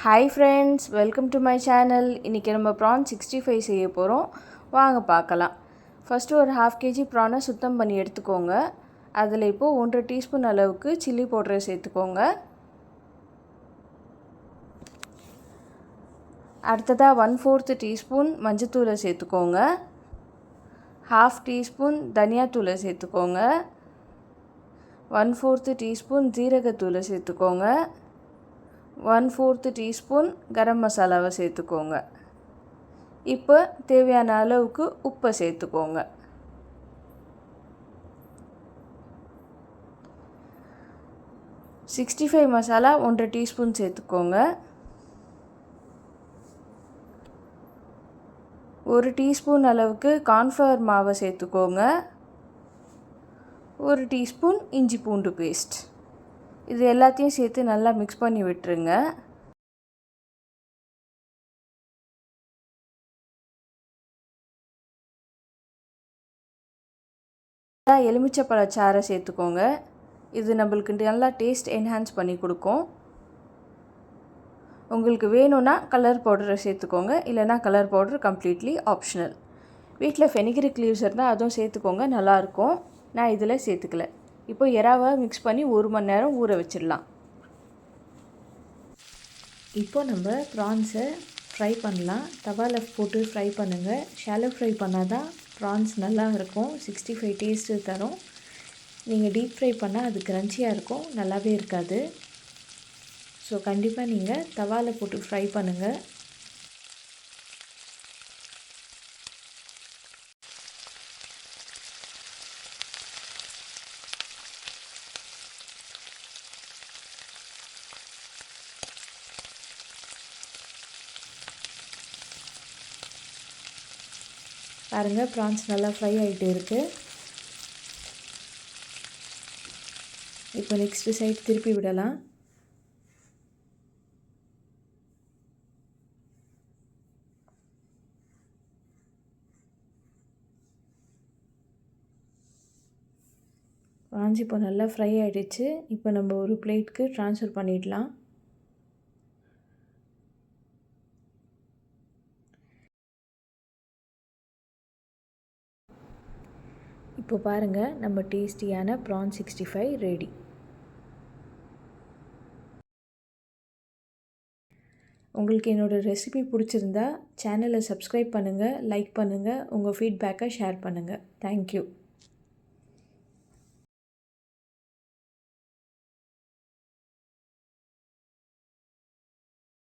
Hi friends, welcome to my channel. இன்றைக்கி நம்ம PRAN 65 செய்ய போகிறோம். வாங்க பார்க்கலாம். ஃபஸ்ட்டு ஒரு 1/2 kg ப்ரானை சுத்தம் பண்ணி எடுத்துக்கோங்க. அதில் இப்போது 1.5 டீஸ்பூன் அளவுக்கு சில்லி பவுடரை சேர்த்துக்கோங்க. அடுத்ததாக 1/4 டீஸ்பூன் மஞ்சத்தூளை சேர்த்துக்கோங்க. 1/2 டீஸ்பூன் தனியாத்தூளை சேர்த்துக்கோங்க. 1/4 டீஸ்பூன் ஜீரகத்தூளை சேர்த்துக்கோங்க. 1/4 டீஸ்பூன் கரம் மசாலாவை சேர்த்துக்கோங்க. இப்போ தேவையான அளவுக்கு உப்பை சேர்த்துக்கோங்க. $65 மசாலா 1.5 டீஸ்பூன் சேர்த்துக்கோங்க. 1 டீஸ்பூன் அளவுக்கு கார்ன்ஃப்ளவர் மாவை சேர்த்துக்கோங்க. 1 டீஸ்பூன் இஞ்சி பூண்டு பேஸ்ட். இது எல்லாத்தையும் சேர்த்து நல்லா மிக்ஸ் பண்ணி விட்டுருங்க. எலுமிச்சைப்பழச்சாறை சேர்த்துக்கோங்க. இது நம்மளுக்கு நல்லா டேஸ்ட் என்ஹான்ஸ் பண்ணி கொடுக்கும். உங்களுக்கு வேணும்னா கலர் பவுடரை சேர்த்துக்கோங்க, இல்லைனா கலர் பவுடர் கம்ப்ளீட்லி ஆப்ஷனல். வீட்டில் ஃபெனிகிரிக் லீவ்ஸ் இருந்தால் அதுவும் சேர்த்துக்கோங்க, நல்லாயிருக்கும். நான் இதில் சேர்த்துக்கல. இப்போ எறாவை மிக்ஸ் பண்ணி 1 மணி நேரம் ஊற வச்சிடலாம். இப்போ நம்ம ப்ரான்ஸை ஃப்ரை பண்ணலாம். தவாவில் போட்டு ஃப்ரை பண்ணுங்கள். ஷாலோ ஃப்ரை பண்ணால் தான் ப்ரான்ஸ் நல்லா இருக்கும், 65 டேஸ்ட்டு தரும். நீங்கள் டீப் ஃப்ரை பண்ணால் அது க்ரன்ச்சியாக இருக்கும், நல்லாவே இருக்காது. ஸோ கண்டிப்பாக நீங்கள் தவாவில் போட்டு ஃப்ரை பண்ணுங்கள். பாருங்கள், ப்ரான்ஸ் நல்லா ஃப்ரை ஆகிட்டு இருக்குது. இப்போ நெக்ஸ்ட்டு சைட் திருப்பி விடலாம். ப்ரான்ஸ் இப்போ நல்லா ஃப்ரை ஆகிடுச்சு. இப்போ நம்ம ஒரு பிளேட்க்கு ட்ரான்ஸ்ஃபர் பண்ணிடலாம். இப்போ பாருங்கள், நம்ம டேஸ்டியான ப்ரான் 65 ரெடி. உங்களுக்கு என்னோடய ரெசிபி பிடிச்சிருந்தா சேனலை சப்ஸ்கிரைப் பண்ணுங்கள், லைக் பண்ணுங்கள், உங்கள் ஃபீட்பேக்கை ஷேர் பண்ணுங்கள். தேங்க்யூ.